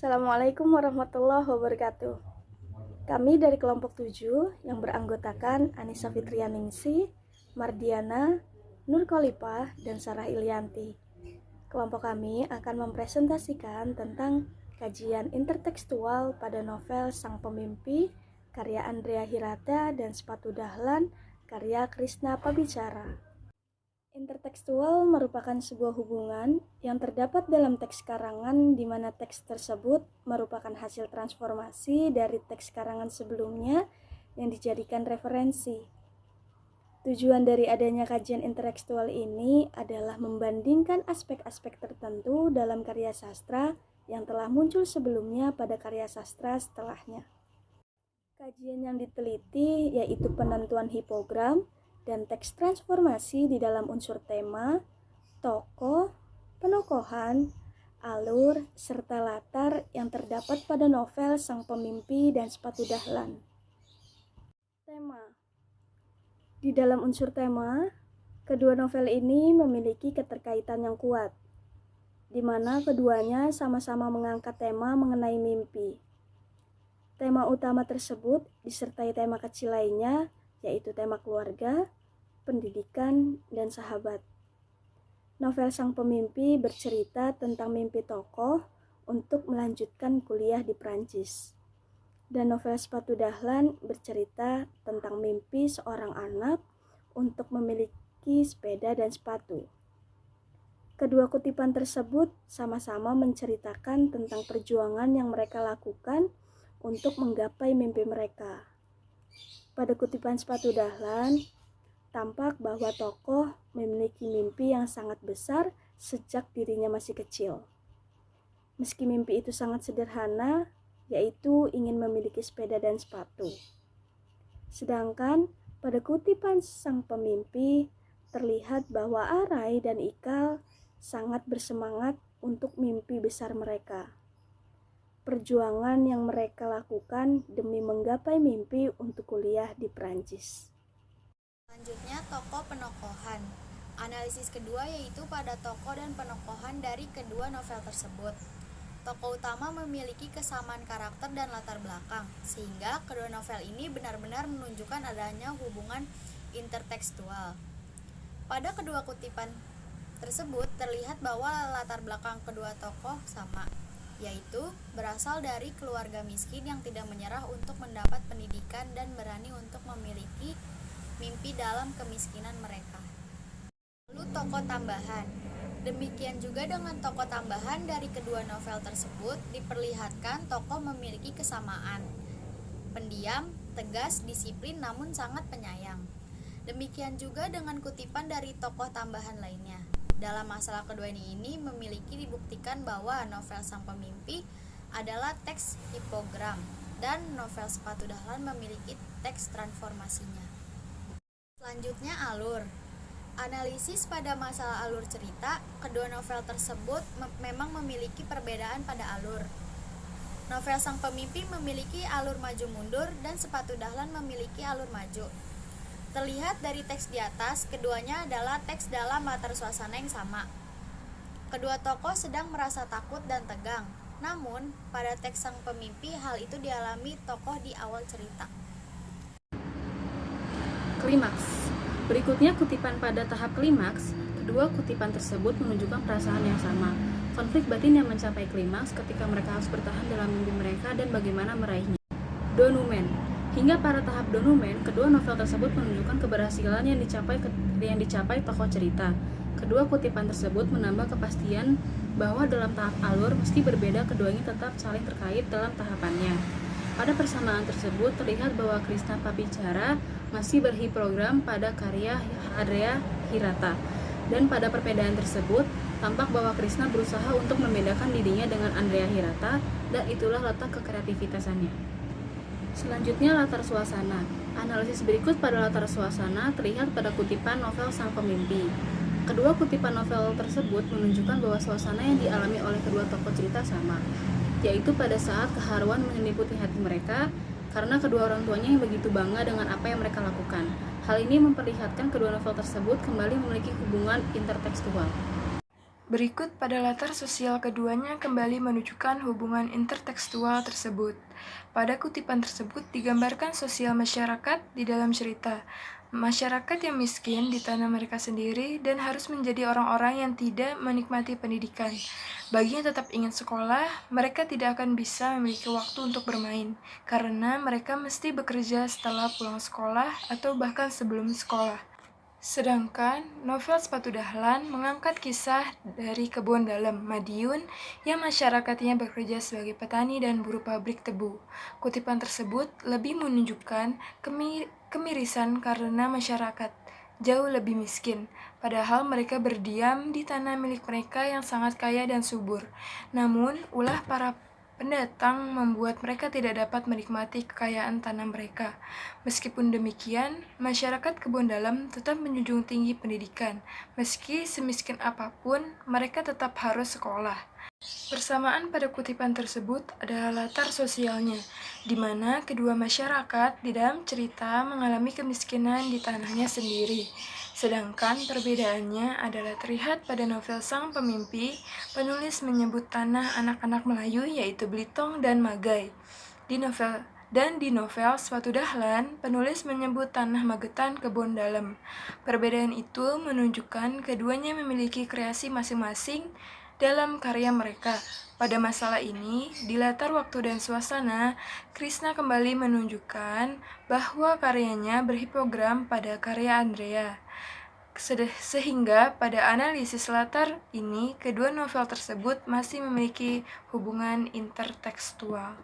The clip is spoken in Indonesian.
Assalamualaikum warahmatullahi wabarakatuh. Kami dari kelompok 7 yang beranggotakan Anissa Fitrianingsi, Mardiana, Nur Khalifah, dan Sarah Ilianti. Kelompok kami akan mempresentasikan tentang kajian intertekstual pada novel Sang Pemimpi karya Andrea Hirata dan Sepatu Dahlan karya Krishna Pabicara. Intertekstual merupakan sebuah hubungan yang terdapat dalam teks karangan di mana teks tersebut merupakan hasil transformasi dari teks karangan sebelumnya yang dijadikan referensi. Tujuan dari adanya kajian intertekstual ini adalah membandingkan aspek-aspek tertentu dalam karya sastra yang telah muncul sebelumnya pada karya sastra setelahnya. Kajian yang diteliti yaitu penentuan hipogram dan teks transformasi di dalam unsur tema, tokoh, penokohan, alur, serta latar yang terdapat pada novel Sang Pemimpi dan Sepatu Dahlan. Tema. Di dalam unsur tema, kedua novel ini memiliki keterkaitan yang kuat, di mana keduanya sama-sama mengangkat tema mengenai mimpi. Tema utama tersebut disertai tema kecil lainnya, yaitu tema keluarga, pendidikan, dan sahabat. Novel Sang Pemimpi bercerita tentang mimpi tokoh untuk melanjutkan kuliah di Prancis. Dan novel Sepatu Dahlan bercerita tentang mimpi seorang anak untuk memiliki sepeda dan sepatu. Kedua kutipan tersebut sama-sama menceritakan tentang perjuangan yang mereka lakukan untuk menggapai mimpi mereka. Pada kutipan Sepatu Dahlan, tampak bahwa tokoh memiliki mimpi yang sangat besar sejak dirinya masih kecil. Meski mimpi itu sangat sederhana, yaitu ingin memiliki sepeda dan sepatu. Sedangkan pada kutipan Sang Pemimpi, terlihat bahwa Arai dan Ikal sangat bersemangat untuk mimpi besar mereka. Perjuangan yang mereka lakukan demi menggapai mimpi untuk kuliah di Prancis. Selanjutnya, tokoh penokohan. Analisis kedua yaitu pada tokoh dan penokohan dari kedua novel tersebut. Tokoh utama memiliki kesamaan karakter dan latar belakang, sehingga kedua novel ini benar-benar menunjukkan adanya hubungan intertekstual. Pada kedua kutipan tersebut terlihat bahwa latar belakang kedua tokoh sama, yaitu berasal dari keluarga miskin yang tidak menyerah untuk mendapat pendidikan dan berani untuk memiliki mimpi dalam kemiskinan mereka. Lalu tokoh tambahan. Demikian juga dengan tokoh tambahan dari kedua novel tersebut diperlihatkan tokoh memiliki kesamaan. Pendiam, tegas, disiplin namun sangat penyayang. Demikian juga dengan kutipan dari tokoh tambahan lainnya. Dalam masalah kedua ini memiliki dibuktikan bahwa novel Sang Pemimpi adalah teks hipogram dan novel Sepatu Dahlan memiliki teks transformasinya. Selanjutnya, alur. Analisis pada masalah alur cerita, kedua novel tersebut memang memiliki perbedaan pada alur. Novel Sang Pemimpi memiliki alur maju mundur dan Sepatu Dahlan memiliki alur maju. Terlihat dari teks di atas, keduanya adalah teks dalam latar suasana yang sama. Kedua tokoh sedang merasa takut dan tegang. Namun, pada teks Sang Pemimpi hal itu dialami tokoh di awal cerita. Klimaks. Berikutnya kutipan pada tahap klimaks. Kedua kutipan tersebut menunjukkan perasaan yang sama. Konflik batin yang mencapai klimaks ketika mereka harus bertahan dalam mimpi mereka dan bagaimana meraihnya. Donumen. Hingga pada tahap donumen, kedua novel tersebut menunjukkan keberhasilan yang dicapai tokoh cerita. Kedua kutipan tersebut menambah kepastian bahwa dalam tahap alur meski berbeda, keduanya tetap saling terkait dalam tahapannya. Pada persamaan tersebut terlihat bahwa Krishna Pabicara masih berhiprogram pada karya Andrea Hirata. Dan pada perbedaan tersebut, tampak bahwa Krishna berusaha untuk membedakan dirinya dengan Andrea Hirata, dan itulah letak kekreativitasannya. Selanjutnya, latar suasana. Analisis berikut pada latar suasana terlihat pada kutipan novel Sang Pemimpi. Kedua kutipan novel tersebut menunjukkan bahwa suasana yang dialami oleh kedua tokoh cerita sama, yaitu pada saat keharuan menyelimuti hati mereka karena kedua orang tuanya yang begitu bangga dengan apa yang mereka lakukan. Hal ini memperlihatkan kedua novel tersebut kembali memiliki hubungan intertekstual. Berikut pada latar sosial keduanya kembali menunjukkan hubungan intertekstual tersebut. Pada kutipan tersebut digambarkan sosial masyarakat di dalam cerita. Masyarakat yang miskin di tanah mereka sendiri dan harus menjadi orang-orang yang tidak menikmati pendidikan. Bagi yang tetap ingin sekolah, mereka tidak akan bisa memiliki waktu untuk bermain, karena mereka mesti bekerja setelah pulang sekolah atau bahkan sebelum sekolah. Sedangkan novel Sepatu Dahlan mengangkat kisah dari Kebon Dalem, Madiun, yang masyarakatnya bekerja sebagai petani dan buruh pabrik tebu. Kutipan tersebut lebih menunjukkan kemirisan karena masyarakat jauh lebih miskin, padahal mereka berdiam di tanah milik mereka yang sangat kaya dan subur. Namun, ulah para pendatang membuat mereka tidak dapat menikmati kekayaan tanah mereka. Meskipun demikian, masyarakat Kebon Dalem tetap menjunjung tinggi pendidikan. Meski semiskin apapun, mereka tetap harus sekolah. Bersamaan pada kutipan tersebut adalah latar sosialnya, di mana kedua masyarakat di dalam cerita mengalami kemiskinan di tanahnya sendiri. Sedangkan perbedaannya adalah terlihat pada novel Sang Pemimpi, penulis menyebut tanah anak-anak Melayu yaitu Blitong dan Magai. Di novel Sepatu Dahlan, penulis menyebut tanah Magetan Kebon Dalem. Perbedaan itu menunjukkan keduanya memiliki kreasi masing-masing dalam karya mereka. Pada masalah ini, di latar waktu dan suasana, Krishna kembali menunjukkan bahwa karyanya berhipogram pada karya Andrea. Sehingga pada analisis latar ini, kedua novel tersebut masih memiliki hubungan intertekstual.